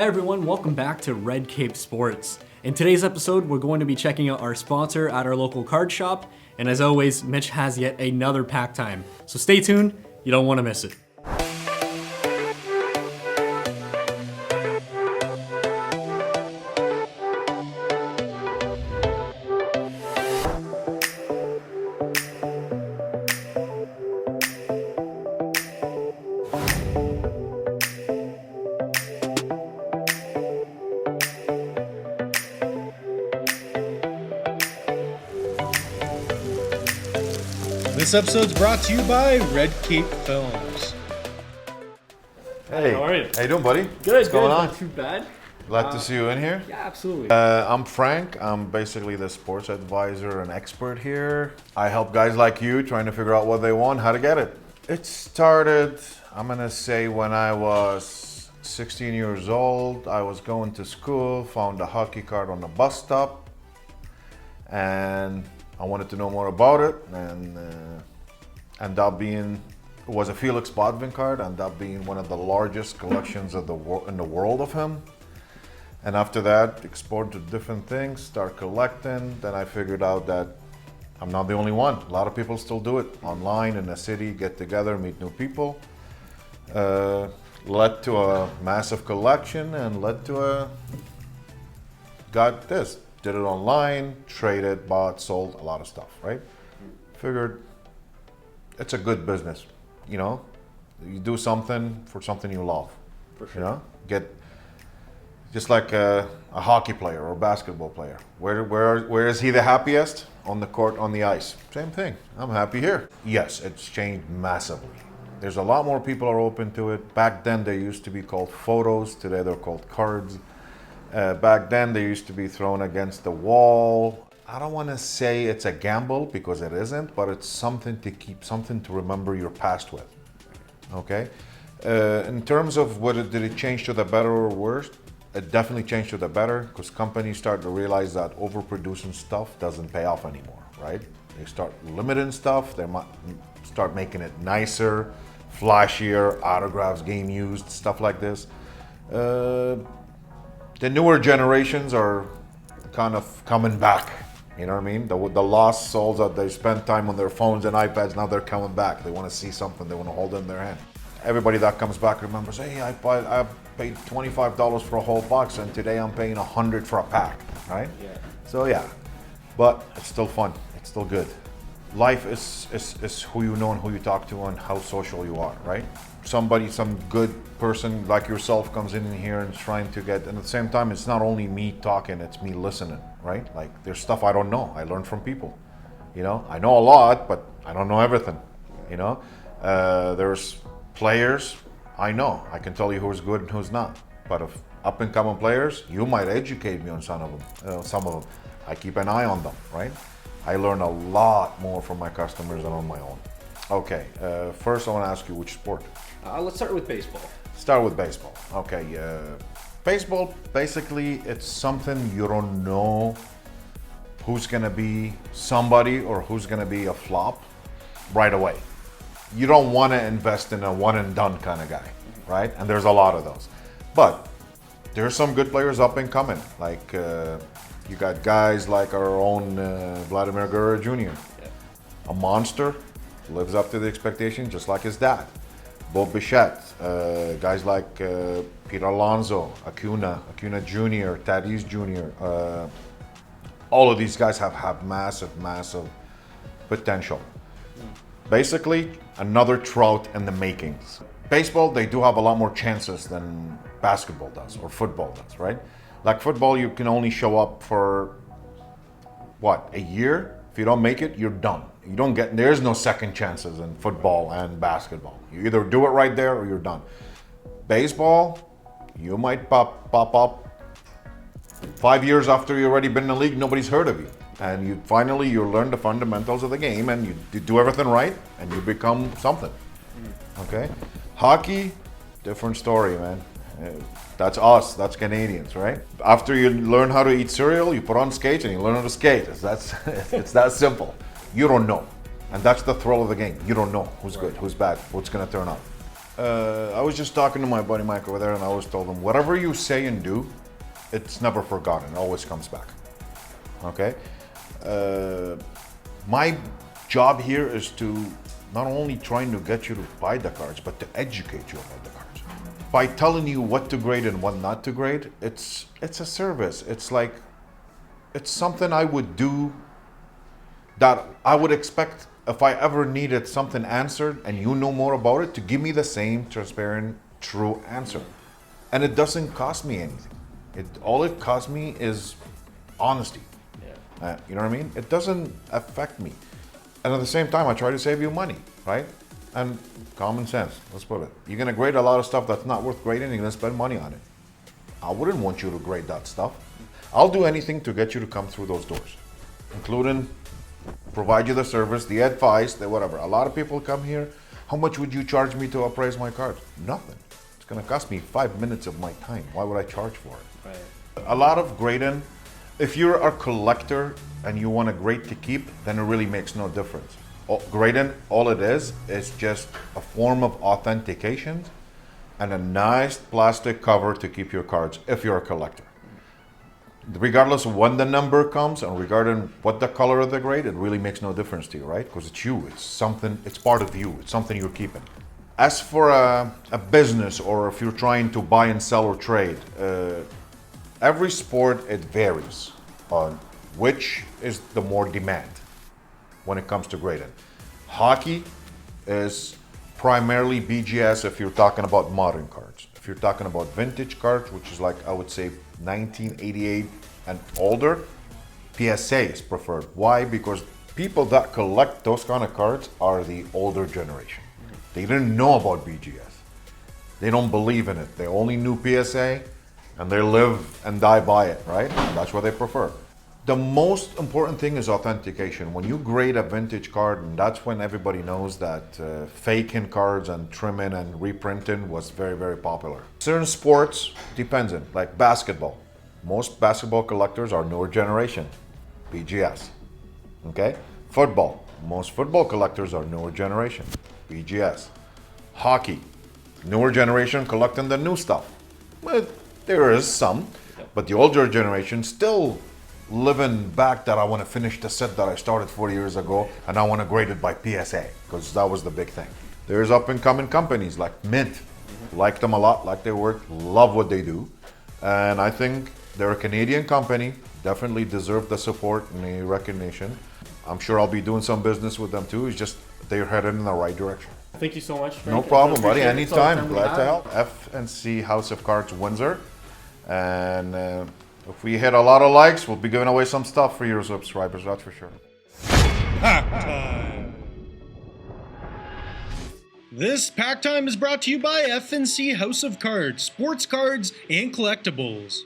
Hey everyone, welcome back to Red Cape Sports. In today's episode, we're going to be checking out our sponsor at our local card shop, and as always, Mitch has yet another pack time. So stay tuned, you don't want to miss it. This episode's brought to you by Red Cape Films. Hey, How are you? How you doing, buddy? Good, What's going on? Not too bad. Glad to see you in here. Yeah, absolutely. I'm Frank. I'm basically the sports advisor and expert here. I help guys like you trying to figure out what they want, how to get it. It started, I'm gonna say, when I was 16 years old. I was going to school, found a hockey card on the bus stop, and I wanted to know more about it, and ended up being, it was a Felix Potvin card, ended up being one of the largest collections of in the world of him. And after that, explored to different things, start collecting. Then I figured out that I'm not the only one. A lot of people still do it online in the city, get together, meet new people. Led to a massive collection and led to got this. Did it online, traded, bought, sold, a lot of stuff, right? Figured it's a good business, you know? You do something for something you love. For sure. You know? Just like a hockey player or a basketball player. Where is he the happiest? On the court, on the ice. Same thing. I'm happy here. Yes, it's changed massively. There's a lot more people are open to it. Back then they used to be called photos. Today they're called cards. Back then they used to be thrown against the wall. I don't want to say it's a gamble because it isn't, but it's something to keep, something to remember your past with. Okay? In terms of did it change to the better or worse? It definitely changed to the better because companies start to realize that overproducing stuff doesn't pay off anymore, right? They start limiting stuff, they might start making it nicer, flashier, autographs, game used, stuff like this. The newer generations are kind of coming back, you know what I mean? The lost souls that they spend time on their phones and iPads, now they're coming back. They want to see something, they want to hold it in their hand. Everybody that comes back remembers, hey, I paid $25 for a whole box and today I'm paying $100 for a pack, right? Yeah. So yeah, but it's still fun, it's still good. Life is who you know and who you talk to and how social you are, right? Some good person like yourself comes in here and is trying to get, and at the same time, it's not only me talking, it's me listening, right? Like there's stuff I don't know, I learn from people, you know? I know a lot, but I don't know everything, you know? There's players, I know, I can tell you who's good and who's not, but if up and coming players, you might educate me on some of them. I keep an eye on them, right? I learn a lot more from my customers than on my own. Okay, first I want to ask you which sport? Let's start with baseball. Start with baseball. Okay, baseball, basically it's something you don't know who's gonna be somebody or who's gonna be a flop right away. You don't want to invest in a one and done kind of guy, right? And there's a lot of those. But there's some good players up and coming. Like you got guys like our own Vladimir Guerrero Jr. Yeah. A monster, lives up to the expectation just like his dad. Bob Bichette, guys like Peter Alonso, Acuna Jr., Tatis Jr. All of these guys have massive potential. Basically, another Trout in the makings. Baseball, they do have a lot more chances than basketball does or football does, right? Like football, you can only show up for, a year? If you don't make it, you're done. There's no second chances in football and basketball. You either do it right there or you're done. Baseball, you might pop up 5 years after you've already been in the league, nobody's heard of you. And you learn the fundamentals of the game and you do everything right and you become something. Okay? Hockey, different story, man. That's us, that's Canadians, right? After you learn how to eat cereal, you put on skates and you learn how to skate. It's that simple. You don't know. And that's the thrill of the game. You don't know who's good, who's bad, what's gonna turn up. I was just talking to my buddy Mike over there, and I always told him, whatever you say and do, it's never forgotten. It always comes back. Okay? My job here is to not only trying to get you to buy the cards, but to educate you about the cards. By telling you what to grade and what not to grade, it's a service. It's something I would do that I would expect if I ever needed something answered and you know more about it, to give me the same transparent, true answer. And it doesn't cost me anything. All it costs me is honesty. You know what I mean? It doesn't affect me. And at the same time, I try to save you money, right? And common sense, let's put it. You're gonna grade a lot of stuff that's not worth grading, you're gonna spend money on it. I wouldn't want you to grade that stuff. I'll do anything to get you to come through those doors, including provide you the service, the advice, the whatever. A lot of people come here, how much would you charge me to appraise my cards? Nothing. It's gonna cost me 5 minutes of my time. Why would I charge for it? Right. A lot of grading, if you're a collector and you want a grade to keep, then it really makes no difference. Grading, all it is just a form of authentication and a nice plastic cover to keep your cards if you're a collector. Regardless of when the number comes and regarding what the color of the grade, it really makes no difference to you, right? Because it's you, it's something, it's part of you, it's something you're keeping. As for a business, or if you're trying to buy and sell or trade, every sport, it varies on which is the more demand when it comes to grading. Hockey is primarily BGS if you're talking about modern cards. If you're talking about vintage cards, which is like, I would say 1988 and older, PSA is preferred. Why? Because people that collect those kind of cards are the older generation. They didn't know about BGS. They don't believe in it. They only knew PSA and they live and die by it, right? That's what they prefer. The most important thing is authentication. When you grade a vintage card, and that's when everybody knows that faking cards and trimming and reprinting was very, very popular. Certain sports, depends on, like basketball. Most basketball collectors are newer generation, BGS, okay? Football, most football collectors are newer generation, BGS. Hockey, newer generation collecting the new stuff. Well, there is some, but the older generation still living back that I want to finish the set that I started 40 years ago and I want to grade it by PSA, because that was the big thing. There's up and coming companies like Mint. Like them a lot, like their work, love what they do. And I think they're a Canadian company, definitely deserve the support and the recognition. I'm sure I'll be doing some business with them too. It's just they're headed in the right direction. Thank you so much, Frank. No problem, buddy. Anytime. Glad to help. F&C House of Cards Windsor. And if we hit a lot of likes, we'll be giving away some stuff for your subscribers, that's for sure. Pack Time. This Pack Time is brought to you by F&C House of Cards, sports cards, and collectibles.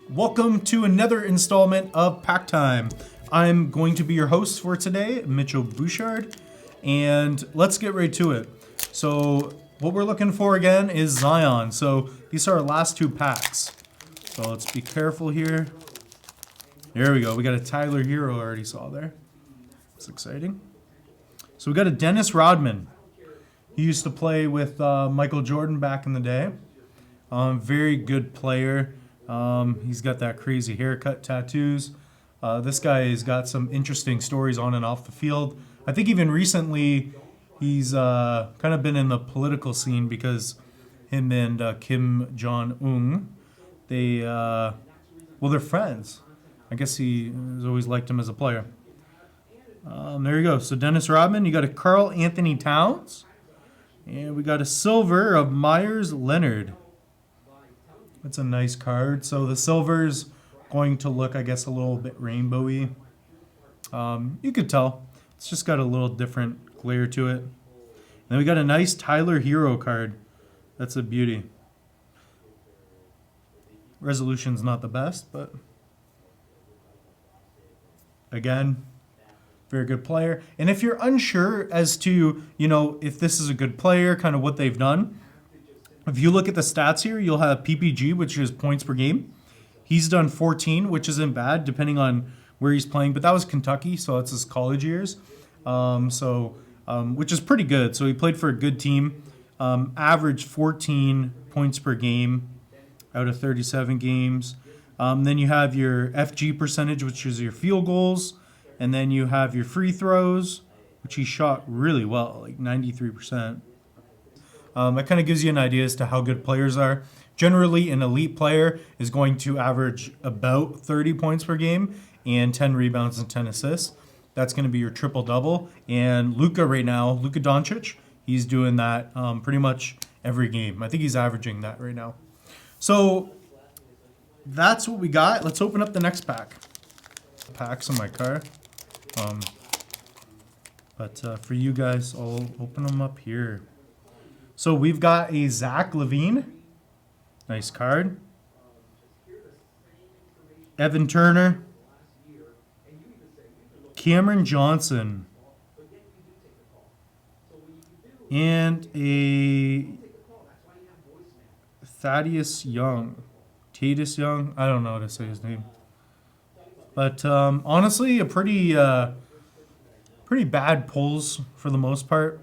Welcome to another installment of Pack Time. I'm going to be your host for today, Mitchell Bouchard, and let's get right to it. So what we're looking for again is Zion. So these are our last two packs. So let's be careful here. There we go. We got a Tyler Hero I already saw there. That's exciting. So we got a Dennis Rodman. He used to play with Michael Jordan back in the day. Very good player. He's got that crazy haircut, tattoos. This guy has got some interesting stories on and off the field. I think even recently he's kind of been in the political scene because him and Kim Jong-un, they're friends. I guess he has always liked him as a player. There you go. So Dennis Rodman, you got a Karl Anthony Towns. And we got a silver of Myers Leonard. That's a nice card. So the silver's going to look, I guess, a little bit rainbowy. You could tell. It's just got a little different glare to it. And then we got a nice Tyler Hero card. That's a beauty. Resolution's not the best, but again, very good player. And if you're unsure as to, if this is a good player, kind of what they've done, if you look at the stats here, you'll have PPG, which is points per game. He's done 14, which isn't bad, depending on where he's playing. But that was Kentucky, so it's his college years, which is pretty good. So he played for a good team. averaged 14 points per game out of 37 games. Then you have your FG percentage, which is your field goals. And then you have your free throws, which he shot really well, like 93%. That kind of gives you an idea as to how good players are. Generally, an elite player is going to average about 30 points per game and 10 rebounds and 10 assists. That's going to be your triple-double. And Luka right now, Luka Doncic, he's doing that pretty much every game. I think he's averaging that right now. So that's what we got. Let's open up the next pack. Packs in my car. But for you guys, I'll open them up here. So we've got a Zach LaVine. Nice card. Evan Turner. Cameron Johnson. And a Thaddeus Young. Tatus Young. I don't know how to say his name. But honestly, a pretty bad pulls for the most part.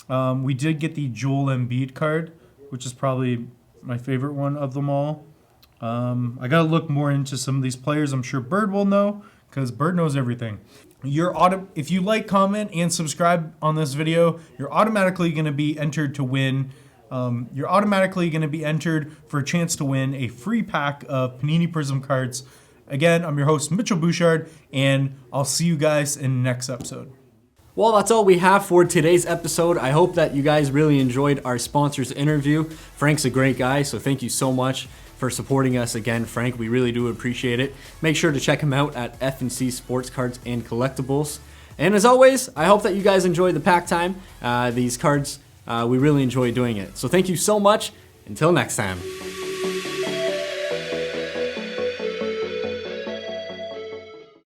We did get the Joel Embiid card, which is probably my favorite one of them all. I got to look more into some of these players. I'm sure Bird will know because Bird knows everything. If you like, comment, and subscribe on this video, you're automatically going to be entered to win. You're automatically going to be entered for a chance to win a free pack of Panini Prism cards. Again, I'm your host, Mitchell Bouchard, and I'll see you guys in the next episode. Well, that's all we have for today's episode. I hope that you guys really enjoyed our sponsor's interview. Frank's a great guy, so thank you so much for supporting us again, Frank. We really do appreciate it. Make sure to check him out at F&C Sports Cards and Collectibles. And as always, I hope that you guys enjoyed the pack time. These cards, we really enjoy doing it. So thank you so much. Until next time.